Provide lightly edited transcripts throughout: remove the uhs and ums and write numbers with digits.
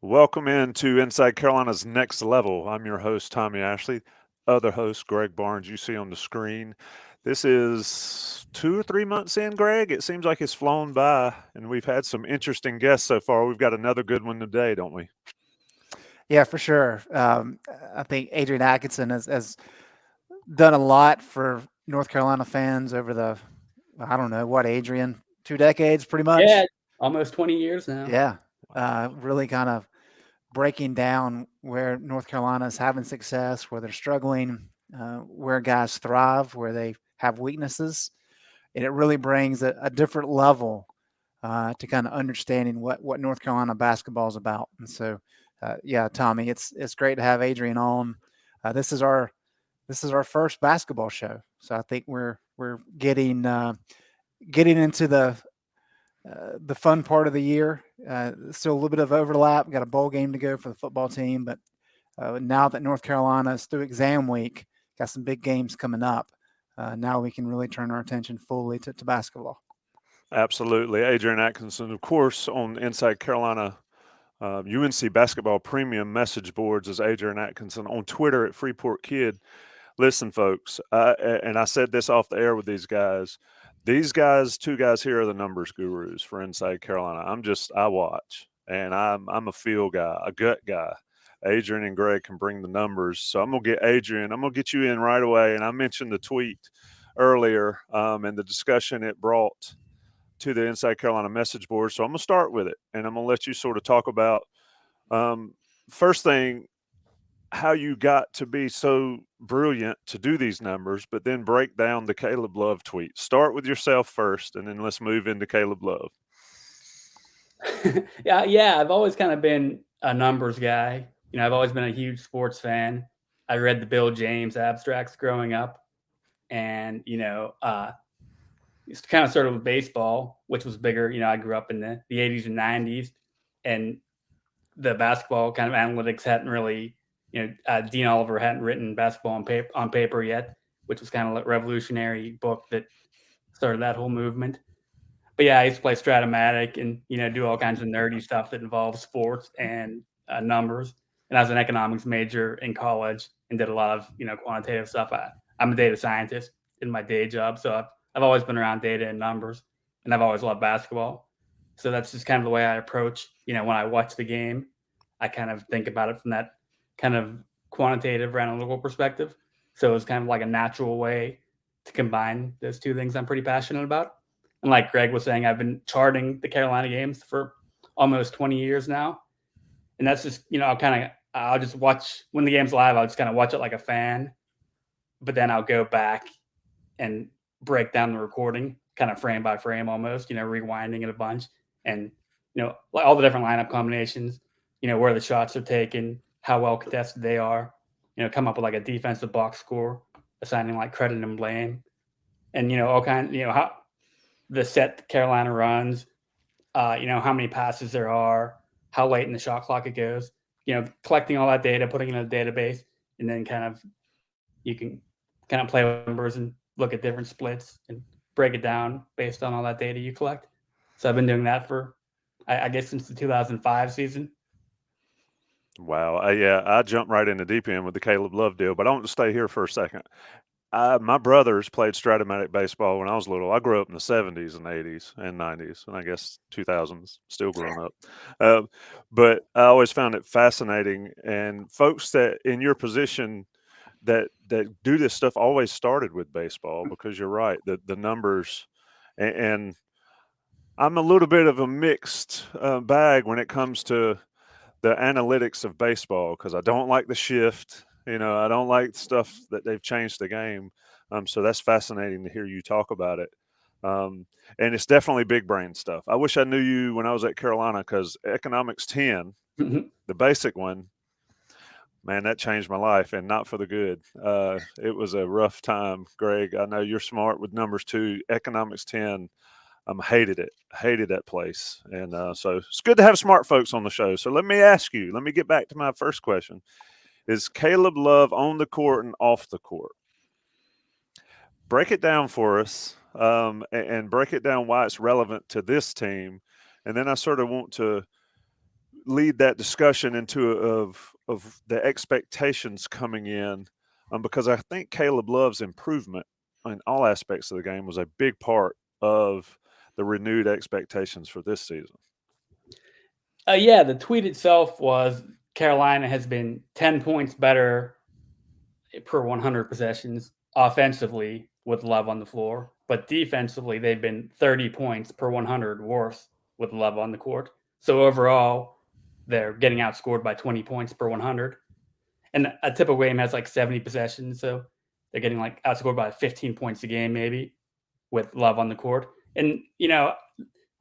Welcome into Inside Carolina's Next Level. I'm your host, Tommy Ashley. Other host, Greg Barnes, you see on the screen. This is 2 or 3 months in, Greg. It seems like it's flown by, and we've had some interesting guests so far. We've got another good one today, don't we? Yeah, for sure. I think Adrian Atkinson has done a lot for North Carolina fans over the, I don't know, what, Adrian, 2 decades pretty Yeah, much. almost 20 years now. Yeah. Really kind of breaking down where North Carolina is having success, where they're struggling, where guys thrive, where they have weaknesses. And it really brings a different level to kind of understanding what North Carolina basketball is about. And so, yeah, Tommy, it's great to have Adrian on. This is our first basketball show, so I think we're getting into the fun part of the year. Still a little bit of overlap. Got a bowl game to go for the football team, but now that North Carolina is through exam week, got some big games coming up. Now we can really turn our attention fully to basketball. Absolutely. Adrian Atkinson, of course, on Inside Carolina UNC Basketball Premium message boards is Adrian Atkinson. On Twitter at Freeport Kid. Listen, folks, and I said this off the air with these guys. These guys, two guys here, are the numbers gurus for Inside Carolina. I watch, and I'm a feel guy, a gut guy. Adrian and Greg can bring the numbers, so I'm gonna get Adrian. I'm gonna get you in right away. And I mentioned the tweet earlier and the discussion it brought to the Inside Carolina message board. So I'm gonna start with it, and I'm gonna let you sort of talk about um, first thing, how you got to be so brilliant to do these numbers, but then break down the Caleb Love tweet. Start with yourself first, and then let's move into Caleb Love. Yeah, I've always kind of been a numbers guy. I've always been a huge sports fan. I read the Bill James abstracts growing up, and it's kind of started with baseball, which was bigger. I grew up in the 80s and 90s, and the basketball kind of analytics hadn't really, Dean Oliver hadn't written basketball on paper yet, which was kind of a revolutionary book that started that whole movement. But yeah, I used to play Stratomatic and do all kinds of nerdy stuff that involves sports and numbers. And I was an economics major in college and did a lot of quantitative stuff. I'm a data scientist in my day job, so I've always been around data and numbers, and I've always loved basketball. So that's just kind of the way I approach. When I watch the game, I kind of think about it from that kind of quantitative or analytical perspective. So it was kind of like a natural way to combine those two things I'm pretty passionate about. And like Greg was saying, I've been charting the Carolina games for almost 20 years now. And that's just, I'll just watch when the game's live, I'll just kind of watch it like a fan. But then I'll go back and break down the recording kind of frame by frame almost, rewinding it a bunch. And, like all the different lineup combinations, where the shots are taken, how well contested they are, come up with like a defensive box score, assigning like credit and blame. And, all kinds, how the set Carolina runs, how many passes there are, how late in the shot clock it goes, collecting all that data, putting it in a database, and then kind of you can kind of play with numbers and look at different splits and break it down based on all that data you collect. So I've been doing that for, I guess, since the 2005 season. Wow. Yeah, I jumped right in the deep end with the Caleb Love deal, but I want to stay here for a second. My brothers played Stratomatic baseball when I was little. I grew up in the 70s and 80s and 90s, and I guess 2000s, still growing up. Uh, but I always found it fascinating. And folks that in your position that do this stuff always started with baseball because you're right, the numbers. And I'm a little bit of a mixed bag when it comes to the analytics of baseball because I don't like the shift. I don't like stuff that they've changed the game. So that's fascinating to hear you talk about it. Um, and it's definitely big brain stuff. I wish I knew you when I was at Carolina because Economics 10, the basic one, man, that changed my life and not for the good. It was a rough time, Greg. I know you're smart with numbers too. Economics 10, hated it, hated that place. And so it's good to have smart folks on the show. So let me ask you, let me get back to my first question. Is Caleb Love on the court and off the court? Break it down for us and break it down why it's relevant to this team. And then I sort of want to lead that discussion into of the expectations coming in, because I think Caleb Love's improvement in all aspects of the game was a big part of the renewed expectations for this season. Yeah, the tweet itself was Carolina has been 10 points better per 100 possessions offensively with Love on the floor, but defensively they've been 30 points per 100 worse with Love on the court. So overall, they're getting outscored by 20 points per 100. And a typical game has like 70 possessions, so they're getting like outscored by 15 points a game maybe with Love on the court. And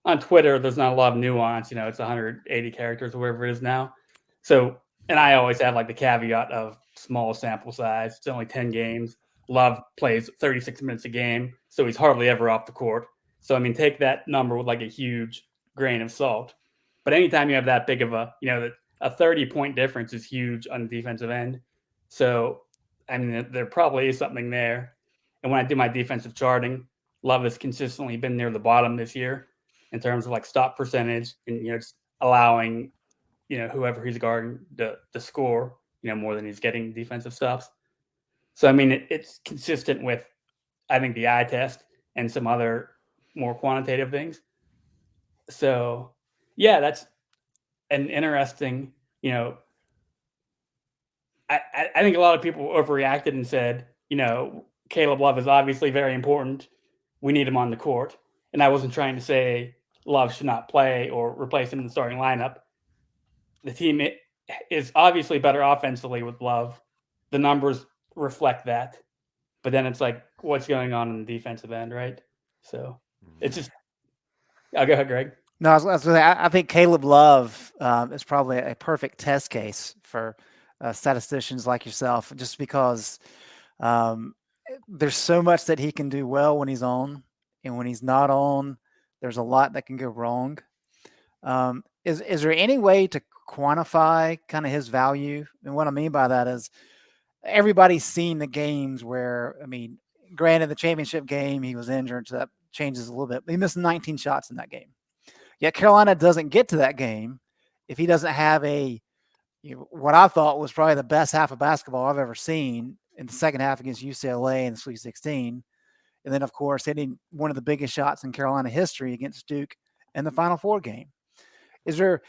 on Twitter, there's not a lot of nuance. It's 180 characters or whatever it is now. So, and I always have like the caveat of small sample size. It's only 10 games. Love plays 36 minutes a game, so he's hardly ever off the court. So, I mean, take that number with like a huge grain of salt. But anytime you have that big of a 30-point difference is huge on the defensive end. So, I mean, there probably is something there. And when I do my defensive charting, Love has consistently been near the bottom this year in terms of like stop percentage and just allowing whoever he's guarding to score more than he's getting defensive stops. So I mean it's consistent with I think the eye test and some other more quantitative things. So yeah, that's an interesting I think a lot of people overreacted and said Caleb Love is obviously very important. We need him on the court. And I wasn't trying to say Love should not play or replace him in the starting lineup. The team is obviously better offensively with Love. The numbers reflect that. But then it's like, what's going on in the defensive end, right? So it's just I'll go ahead, Greg. No, I think Caleb Love is probably a perfect test case for statisticians like yourself, just because there's so much that he can do well when he's on, and when he's not on, there's a lot that can go wrong. Is there any way to quantify kind of his value? And what I mean by that is everybody's seen the games where, I mean, granted the championship game, he was injured, so that changes a little bit, but he missed 19 shots in that game. Yet Carolina doesn't get to that game if he doesn't have what I thought was probably the best half of basketball I've ever seen in the second half against UCLA in the Sweet 16. And then, of course, hitting one of the biggest shots in Carolina history against Duke in the Final Four game. Is there,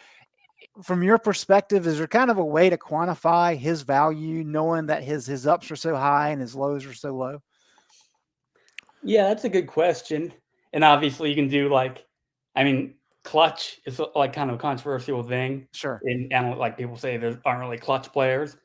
from your perspective, is there kind of a way to quantify his value, knowing that his ups are so high and his lows are so low? Yeah, that's a good question. And obviously you can do clutch is like kind of a controversial thing. Sure. And like people say there aren't really clutch players.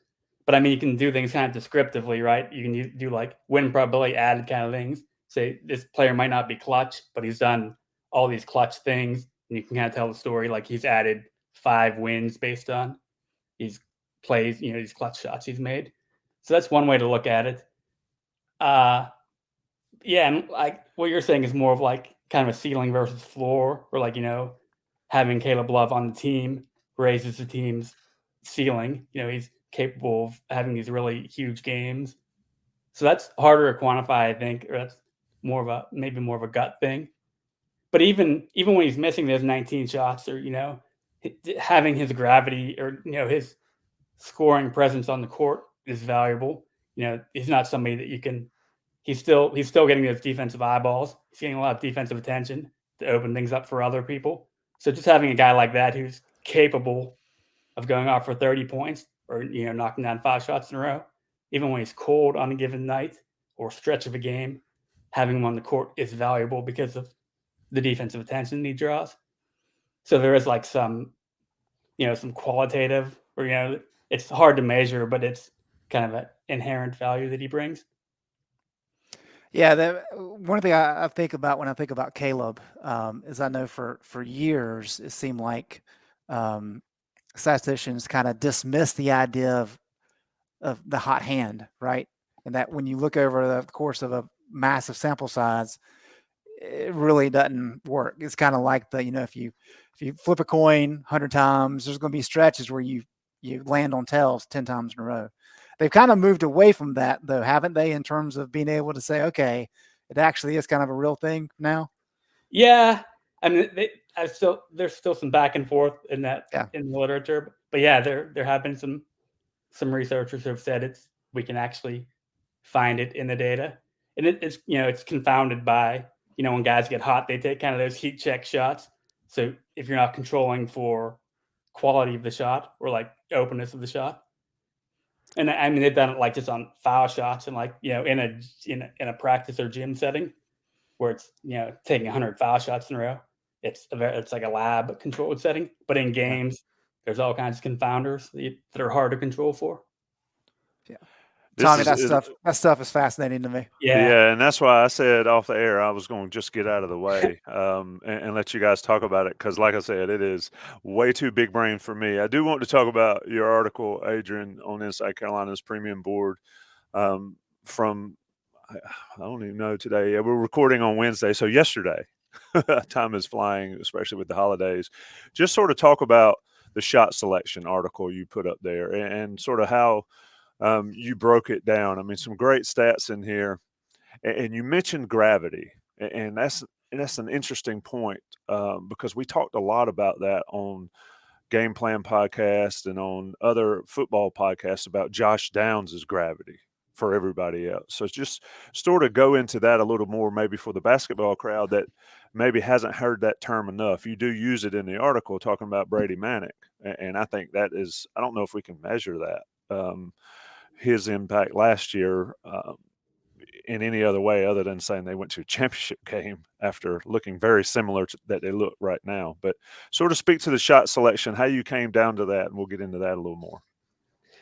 But I mean, you can do things kind of descriptively, right? You can do like win probability added kind of things. Say this player might not be clutch, but he's done all these clutch things. And you can kind of tell the story like he's added 5 wins based on these plays, these clutch shots he's made. So that's one way to look at it. Yeah, and like what you're saying is more of like kind of a ceiling versus floor, or like, having Caleb Love on the team raises the team's ceiling. He's capable of having these really huge games. So that's harder to quantify, I think, or that's maybe more of a gut thing. But even when he's missing those 19 shots, or having his gravity, or his scoring presence on the court is valuable. He's not somebody that you can. He's still getting those defensive eyeballs. He's getting a lot of defensive attention to open things up for other people. So just having a guy like that who's capable of going off for 30 points, or knocking down 5 shots in a row, even when he's cold on a given night or stretch of a game, having him on the court is valuable because of the defensive attention he draws. So there is like some qualitative, or it's hard to measure, but it's kind of an inherent value that he brings. Yeah, one thing I think about when I think about Caleb is I know for years it seemed like statisticians kind of dismiss the idea of the hot hand, right? And that when you look over the course of a massive sample size, it really doesn't work. It's kind of like if you flip a coin 100 times, there's going to be stretches where you land on tails 10 times in a row. They've kind of moved away from that, though, haven't they, in terms of being able to say, okay, it actually is kind of a real thing now? Yeah. I mean, there's still some back and forth in that Yeah. in the literature, but yeah, there have been some researchers who have said we can actually find it in the data, and it's it's confounded by when guys get hot, they take kind of those heat check shots. So if you're not controlling for quality of the shot or like openness of the shot, and I mean they've done it like just on foul shots and like in a practice or gym setting where it's taking 100 foul shots in a row. It's like a lab controlled setting, but in Yeah. games there's all kinds of confounders that are hard to control for. Yeah. This Tommy, is that stuff is fascinating to me. Yeah, and that's why I said off the air I was going to just get out of the way and let you guys talk about it because, like I said, it is way too big brain for me. I do want to talk about your article, Adrian, on Inside Carolina's Premium Board from I don't even know today. Yeah, we're recording on Wednesday, so yesterday. Time is flying, especially with the holidays. Just sort of talk about the shot selection article you put up there and sort of how you broke it down. I mean, some great stats in here, and you mentioned gravity, and that's an interesting point because we talked a lot about that on Game Plan podcast and on other football podcasts about Josh Downs' gravity for everybody else. So just sort of go into that a little more, maybe for the basketball crowd that maybe hasn't heard that term enough. You do use it in the article talking about Brady Manick, and I think that is, I don't know if we can measure that. His impact last year in any other way other than saying they went to a championship game after looking very similar to that they look right now. But sort of speak to the shot selection, how you came down to that, and we'll get into that a little more.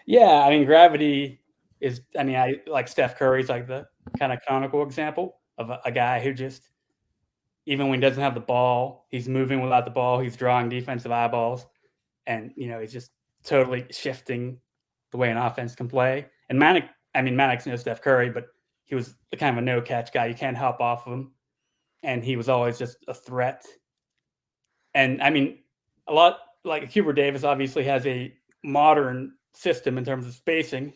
Yeah, I mean, gravity is, I mean, I like Steph Curry's like the kind of canonical example of a guy who just, even when he doesn't have the ball, he's moving without the ball, he's drawing defensive eyeballs, and, he's just totally shifting the way an offense can play. And Manick's no Steph Curry, but he was the kind of a no catch guy. You can't help off of him. And he was always just a threat. And I mean, a lot like Hubert Davis obviously has a modern system in terms of spacing,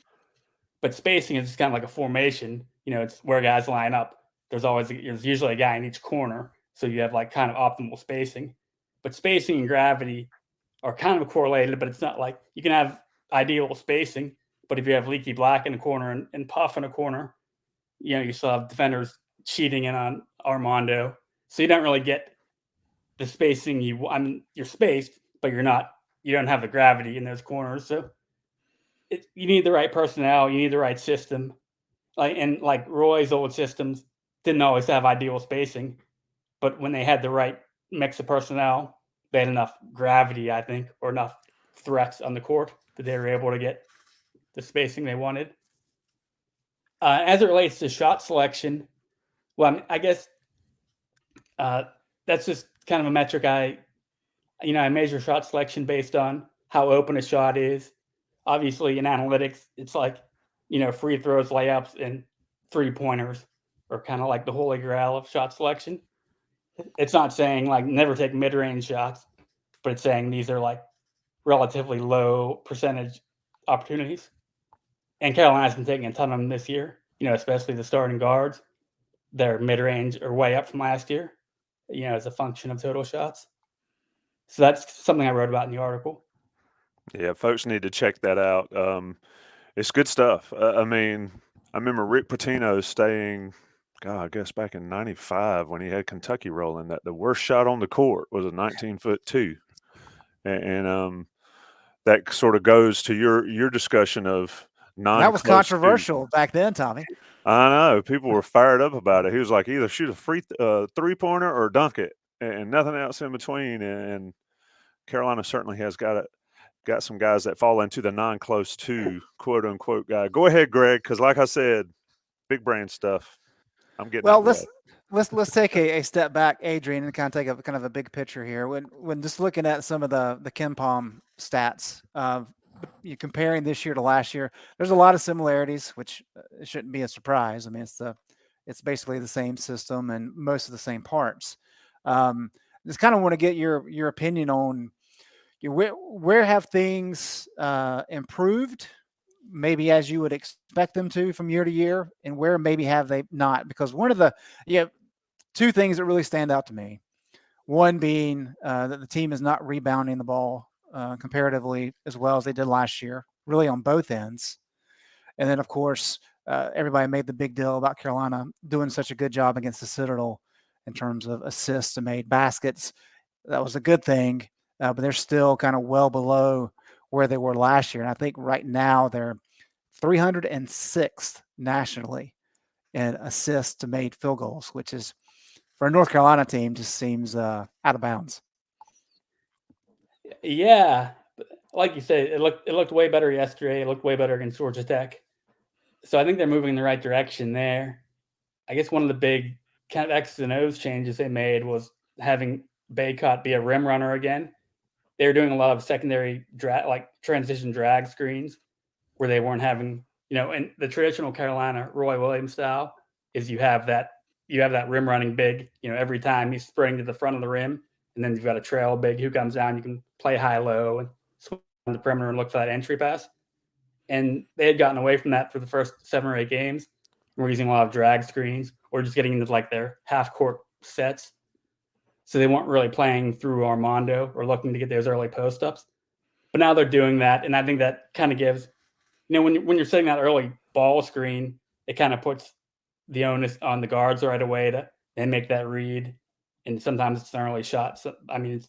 but spacing is kind of like a formation. It's where guys line up. There's usually a guy in each corner, so you have like kind of optimal spacing. But spacing and gravity are kind of correlated, but it's not like you can have ideal spacing, but if you have Leaky Black in a corner and Puff in a corner, you still have defenders cheating in on Armando, so you don't really get the spacing you're spaced, but you don't have the gravity in those corners. So you need the right personnel, you need the right system. Like Roy's old systems didn't always have ideal spacing, but when they had the right mix of personnel, they had enough gravity, I think, or enough threats on the court that they were able to get the spacing they wanted. As it relates to shot selection, well, I guess that's just kind of a metric I measure shot selection based on how open a shot is. Obviously, in analytics, it's like, free throws, layups, and 3-pointers are kind of like the holy grail of shot selection. It's not saying like never take mid-range shots, but it's saying these are like relatively low percentage opportunities. And Carolina's been taking a ton of them this year, especially the starting guards. Their mid-range are way up from last year, as a function of total shots. So that's something I wrote about in the article. Yeah, folks need to check that out. It's good stuff. I mean, I remember Rick Pitino saying, God, I guess back in '95 when he had Kentucky rolling, that the worst shot on the court was a 19-foot-2. And that sort of goes to your discussion of That was non-close controversial back then, Tommy. I know. People were fired up about it. He was like, either shoot a free three-pointer or dunk it, and nothing else in between. And Carolina certainly has got some guys that fall into the non-close two, quote unquote guy. Go ahead, Greg, because like I said, big brain stuff. I'm getting Well, out of the way. let's take a step back, Adrian, and kind of take a kind of a big picture here. When just looking at some of the KenPom stats, you comparing this year to last year, there's a lot of similarities, which shouldn't be a surprise. I mean, it's basically the same system and most of the same parts. Just kind of want to get your opinion on where have things improved, maybe as you would expect them to from year to year, and where maybe have they not? Because one of the two things that really stand out to me. One being that the team is not rebounding the ball comparatively as well as they did last year, really on both ends. And then, of course, everybody made the big deal about Carolina doing such a good job against the Citadel in terms of assists and made baskets. That was a good thing, but they're still kind of well below where they were last year. And I think right now they're 306th nationally in assists to made field goals, which is for a North Carolina team just seems out of bounds. Yeah, like you said, it looked way better yesterday. It looked way better against Georgia Tech. So I think they're moving in the right direction there. I guess one of the big kind of X's and O's changes they made was having Baycott be a rim runner again. They were doing a lot of secondary like transition drag screens where they weren't having, in the traditional Carolina Roy Williams style is you have that rim running big, every time he's sprinting to the front of the rim, and then you've got a trail big who comes down. You can play high low and swing on the perimeter and look for that entry pass. And they had gotten away from that for the first 7 or 8 games. We're using a lot of drag screens or just getting into like their half court sets. So they weren't really playing through Armando or looking to get those early post ups. But now they're doing that, and I think that kind of gives, when you're setting that early ball screen, it kind of puts the onus on the guards right away to then make that read. And sometimes it's an early shot. So I mean,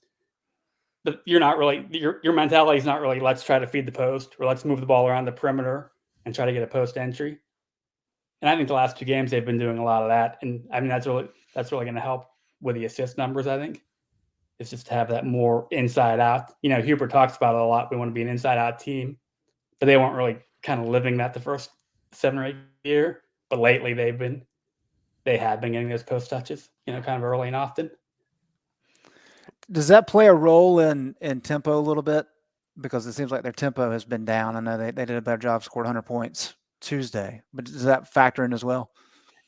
but you're not really, your mentality is not really let's try to feed the post or let's move the ball around the perimeter and try to get a post entry. And I think the last 2 games they've been doing a lot of that. And I mean that's really going to help with the assist numbers. I think it's just to have that more inside out. Hubert talks about it a lot. We want to be an inside out team, but they weren't really kind of living that the first 7 or 8 year. But lately they have been getting those post touches, kind of early and often. Does that play a role in tempo a little bit? Because it seems like their tempo has been down. I know they did a better job, scored 100 points Tuesday, but does that factor in as well?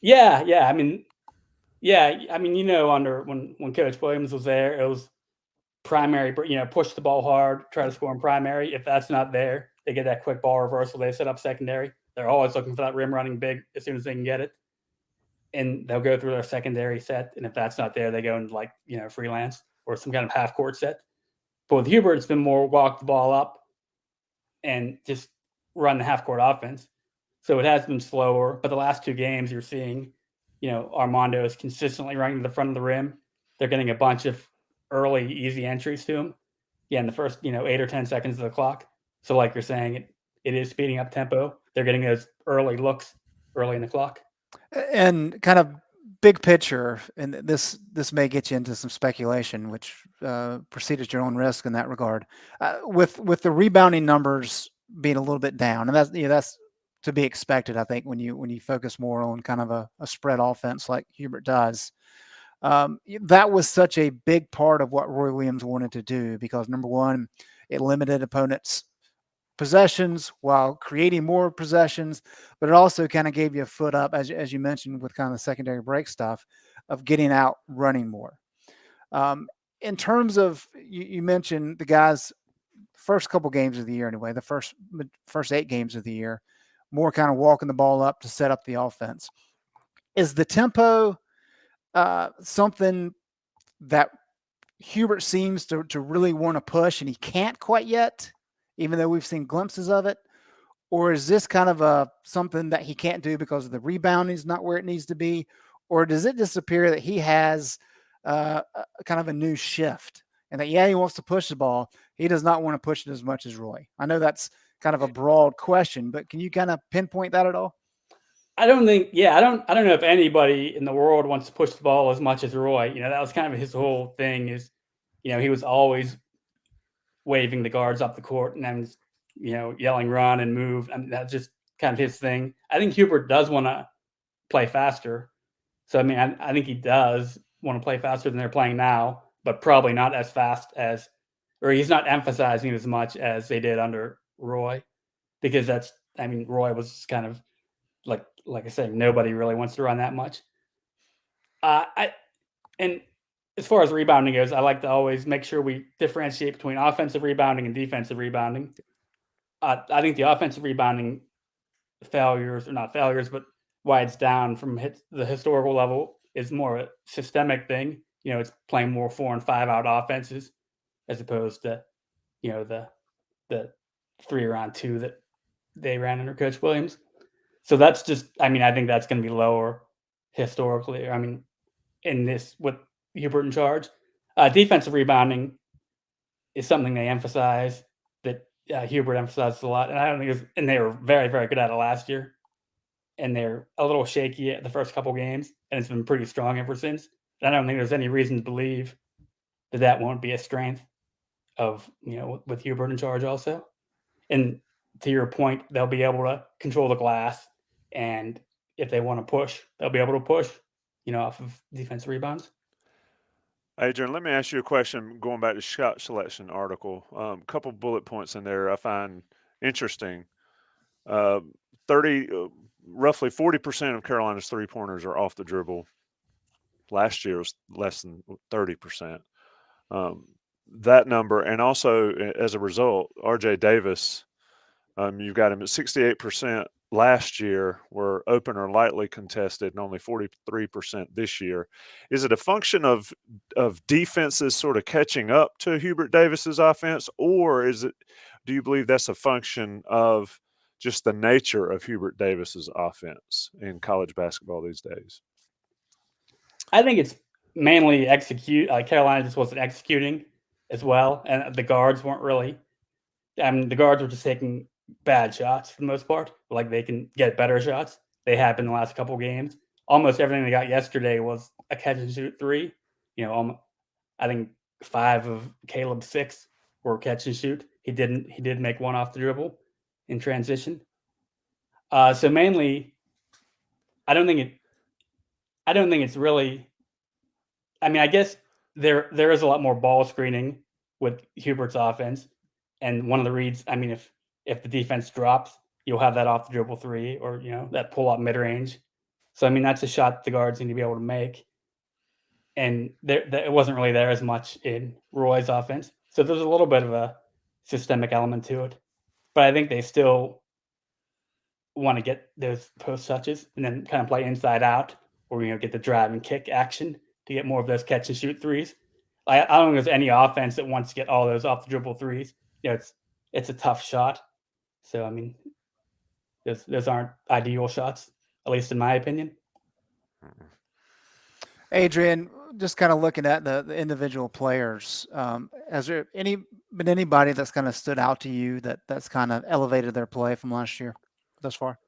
Yeah. I mean, under when Coach Williams was there, it was primary, push the ball hard, try to score in primary. If that's not there, they get that quick ball reversal. They set up secondary. They're always looking for that rim running big as soon as they can get it. And they'll go through their secondary set. And if that's not there, they go into freelance or some kind of half court set. But with Hubert, it's been more walk the ball up and just run the half court offense. So it has been slower. But the last 2 games you're seeing, Armando is consistently running to the front of the rim. They're getting a bunch of early, easy entries to him. Yeah, in the first, 8 or 10 seconds of the clock. So like you're saying, it is speeding up tempo. They're getting those early looks early in the clock. And kind of big picture, and this may get you into some speculation, which proceed at your own risk in that regard. With the rebounding numbers being a little bit down, and that's to be expected, I think, when you focus more on kind of a spread offense like Hubert does. That was such a big part of what Roy Williams wanted to do because, number one, it limited opponents' possessions while creating more possessions, but it also kind of gave you a foot up, as you mentioned, with kind of the secondary break stuff of getting out running more. In terms of, you mentioned the guys' first couple games of the year anyway, the first 8 games of the year, more kind of walking the ball up to set up the offense. Is the tempo something that Hubert seems to really want to push and he can't quite yet, even though we've seen glimpses of it? Or is this kind of something that he can't do because of the rebounding is not where it needs to be? Or does it just appear that he has kind of a new shift and that, he wants to push the ball. He does not want to push it as much as Roy. I know that's kind of a broad question, but can you kind of pinpoint that at all? I don't think, I don't know if anybody in the world wants to push the ball as much as Roy. That was kind of his whole thing is, he was always waving the guards up the court and then, yelling, run and move. I mean, that's just kind of his thing. I think Hubert does want to play faster. So, I mean, I think he does want to play faster than they're playing now, but probably not as fast as, or he's not emphasizing as much as they did under Roy, because Roy was kind of like I said, nobody really wants to run that much. And as far as rebounding goes, I like to always make sure we differentiate between offensive rebounding and defensive rebounding. I think the offensive rebounding failures, or not failures, but why it's down from the historical level is more a systemic thing. it's playing more 4 and 5 out offenses as opposed to, the 3-around-2 that they ran under Coach Williams. So that's just, I think that's going to be lower historically. In this with Hubert in charge, defensive rebounding is something they emphasize, that Hubert emphasizes a lot, and I don't think and they were very, very good at it last year, and they're a little shaky at the first couple games, and it's been pretty strong ever since. And I don't think there's any reason to believe that won't be a strength of with Hubert in charge also. And to your point, they'll be able to control the glass, and if they want to push, they'll be able to push, off of defensive rebounds. Adrian, let me ask you a question going back to shot selection article. Couple bullet points in there I find interesting. 30, roughly 40% of Carolina's three-pointers are off the dribble. Last year was less than 30%. That number, and also as a result, R.J. Davis, you've got him at 68% last year, were open or lightly contested, and only 43% this year. Is it a function of defenses sort of catching up to Hubert Davis's offense, or do you believe that's a function of just the nature of Hubert Davis's offense in college basketball these days? I think it's mainly Carolina just wasn't executing as well, and the guards weren't really. The guards were just taking bad shots for the most part. Like, they can get better shots. They have in the last couple games. Almost everything they got yesterday was a catch and shoot three. I think 5 of Caleb's 6 were catch and shoot. He did make one off the dribble in transition. So mainly, I don't think it's really. I guess there is a lot more ball screening with Hubert's offense, and one of the reads. If the defense drops, you'll have that off the dribble three, or that pull up mid range. So that's a shot the guards need to be able to make, and it wasn't really there as much in Roy's offense. So there's a little bit of a systemic element to it, but I think they still want to get those post touches and then kind of play inside out, or get the drive and kick action to get more of those catch and shoot threes. I don't think there's any offense that wants to get all those off the dribble threes. It's a tough shot. So those aren't ideal shots, at least in my opinion. Adrian, just kind of looking at the individual players, has there been anybody that's kind of stood out to you that's kind of elevated their play from last year thus far?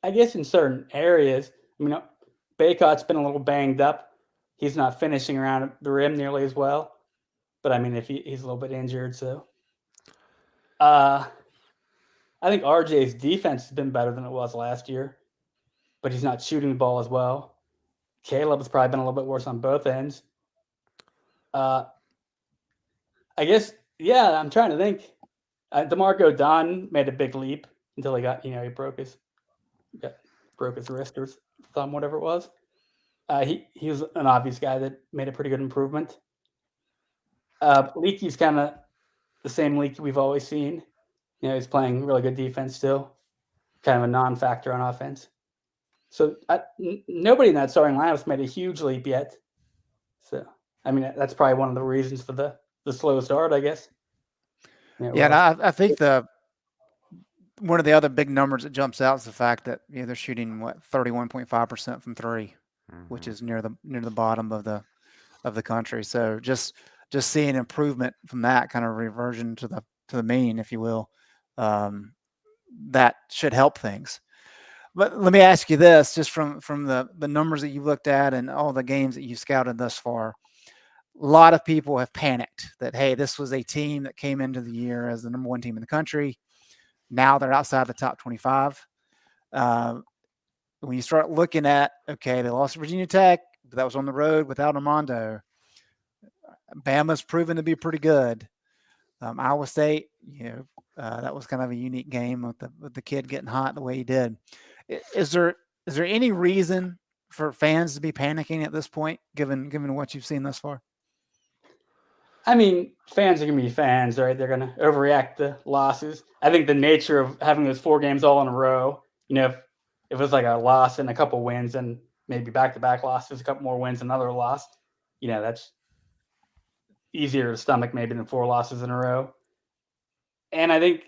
I guess in certain areas. Baycott's been a little banged up. He's not finishing around the rim nearly as well. But if he's a little bit injured, so I think RJ's defense has been better than it was last year, but he's not shooting the ball as well. Caleb's probably been a little bit worse on both ends. I guess, yeah, I'm trying to think. DeMarco Dunn made a big leap until he got, he broke his wrist or thumb, whatever it was. He was an obvious guy that made a pretty good improvement. Leakey's kind of the same Leakey we've always seen. He's playing really good defense still, kind of a non-factor on offense. So nobody in that starting lineup's made a huge leap yet. So that's probably one of the reasons for the slow start, I guess. Yeah, and I think one of the other big numbers that jumps out is the fact that they're shooting 31.5% from three, which is near the bottom of the country. So just seeing improvement from that kind of reversion to the mean, if you will, that should help things. But let me ask you this, just from the numbers that you've looked at and all the games that you've scouted thus far, a lot of people have panicked that, hey, this was a team that came into the year as the number 1 team in the country. Now they're outside the top 25. When you start looking at, okay, they lost to Virginia Tech, but that was on the road without Armando. Bama's proven to be pretty good. Iowa State, that was kind of a unique game with the kid getting hot the way he did. Is there any reason for fans to be panicking at this point, given what you've seen thus far? Fans are going to be fans, right? They're going to overreact to losses. I think the nature of having those 4 games all in a row, if it was like a loss and a couple wins and maybe back-to-back losses, a couple more wins, another loss, that's easier to stomach maybe than 4 losses in a row. And I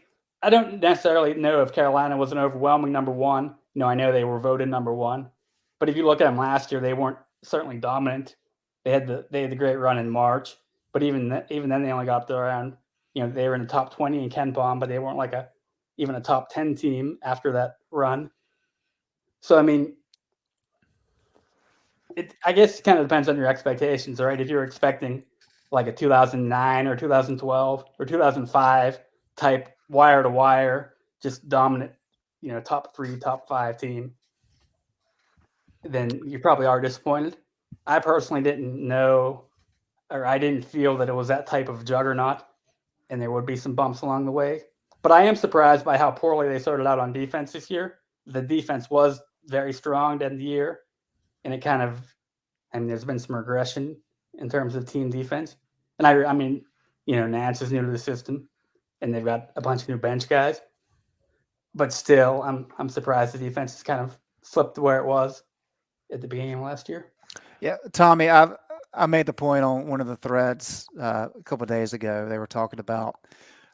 don't necessarily know if Carolina was an overwhelming number one. I know they were voted number one, but if you look at them last year, they weren't certainly dominant. They had the great run in March, but even then they only got up to around, they were in the top 20 in Ken Palm, but they weren't like even a top 10 team after that run. So I mean, I guess it kind of depends on your expectations, right? If you're expecting like a 2009 or 2012 or 2005 type wire to wire, just dominant, top three, top five team, then you probably are disappointed. I personally didn't know, or I didn't feel that it was that type of juggernaut, and there would be some bumps along the way. But I am surprised by how poorly they started out on defense this year. The defense was very strong to end the year, and it kind of, there's been some regression in terms of team defense. And I mean, Nance is new to the system, and they've got a bunch of new bench guys. But still, I'm surprised the defense has kind of slipped to where it was at the beginning of last year. Yeah, Tommy, I made the point on one of the threads a couple of days ago. They were talking about,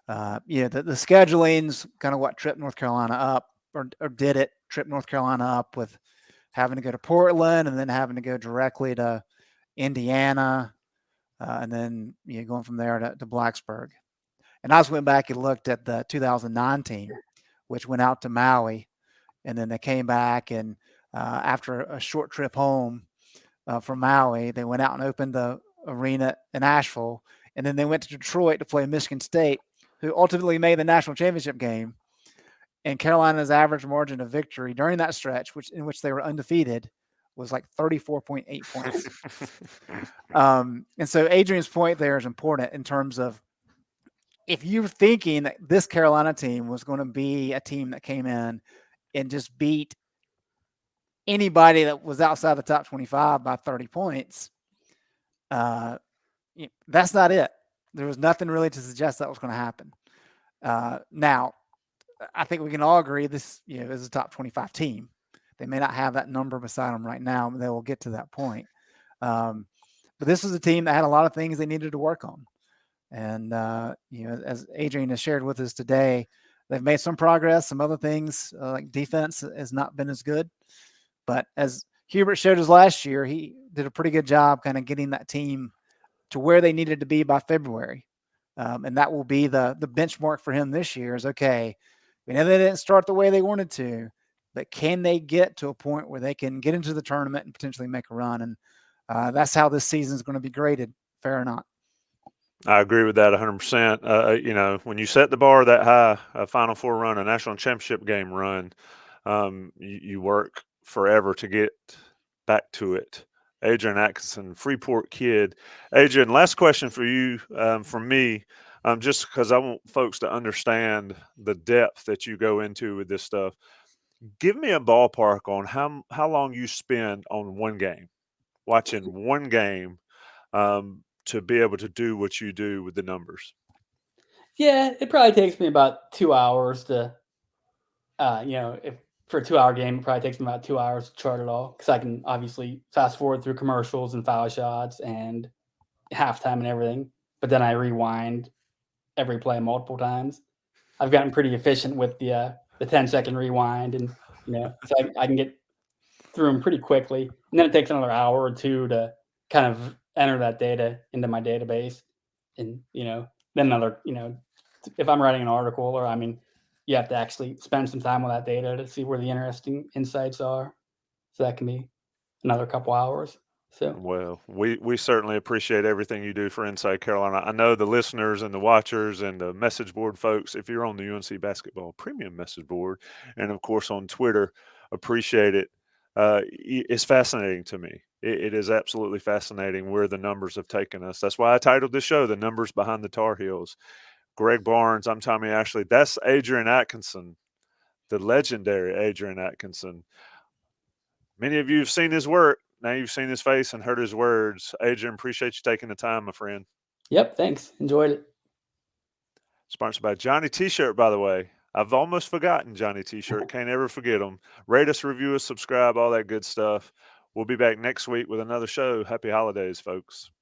the scheduling's kind of what tripped North Carolina up, or did it trip North Carolina up with having to go to Portland and then having to go directly to Indiana, and then going from there to Blacksburg. And I just went back and looked at the 2009 team, which went out to Maui, and then they came back, and after a short trip home from Maui, they went out and opened the arena in Asheville, and then they went to Detroit to play Michigan State, who ultimately made the national championship game. And Carolina's average margin of victory during that stretch, in which they were undefeated, was like 34.8 points. And so Adrian's point there is important in terms of, if you're thinking that this Carolina team was going to be a team that came in and just beat anybody that was outside the top 25 by 30 points, that's not it. There was nothing really to suggest that was going to happen. Now, I think we can all agree this is a top 25 team. They may not have that number beside them right now, but they will get to that point. But this was a team that had a lot of things they needed to work on. And, as Adrian has shared with us today, they've made some progress. Some other things, like defense, has not been as good. But as Hubert showed us last year, he did a pretty good job kind of getting that team to where they needed to be by February. And that will be the benchmark for him this year is, okay, we know they didn't start the way they wanted to, but can they get to a point where they can get into the tournament and potentially make a run? And that's how this season is going to be graded, fair or not. I agree with that 100%. When you set the bar that high, a Final Four run, a national championship game run, you work forever to get back to it. Adrian Atkinson, Freeport kid. Adrian, last question for you, from me, just because I want folks to understand the depth that you go into with this stuff. Give me a ballpark on how long you spend on one game, watching one game, to be able to do what you do with the numbers. Yeah, it probably takes me about 2 hours to, if for a 2-hour game, it probably takes me about 2 hours to chart it all, because I can obviously fast forward through commercials and foul shots and halftime and everything, but then I rewind every play multiple times. I've gotten pretty efficient with the 10-second rewind, and so I can get through them pretty quickly. And then it takes another hour or two to kind of enter that data into my database, and then another, if I'm writing an article, or you have to actually spend some time with that data to see where the interesting insights are. So that can be another couple hours. So, Well, we certainly appreciate everything you do for Inside Carolina. I know the listeners and the watchers and the message board folks, if you're on the UNC Basketball Premium message board, and of course on Twitter, appreciate it. It's fascinating to me. It is absolutely fascinating where the numbers have taken us. That's why I titled the show "The Numbers Behind the Tar Heels." Greg Barnes, I'm Tommy Ashley. That's Adrian Atkinson, the legendary Adrian Atkinson. Many of you have seen his work. Now you've seen his face and heard his words. Adrian, appreciate you taking the time, my friend. yep, thanks. Enjoyed it. Sponsored by Johnny T-shirt, by the way. I've almost forgotten Johnny T-shirt. Can't ever forget them. Rate us, review us, subscribe, all that good stuff. We'll be back next week with another show. Happy holidays, folks.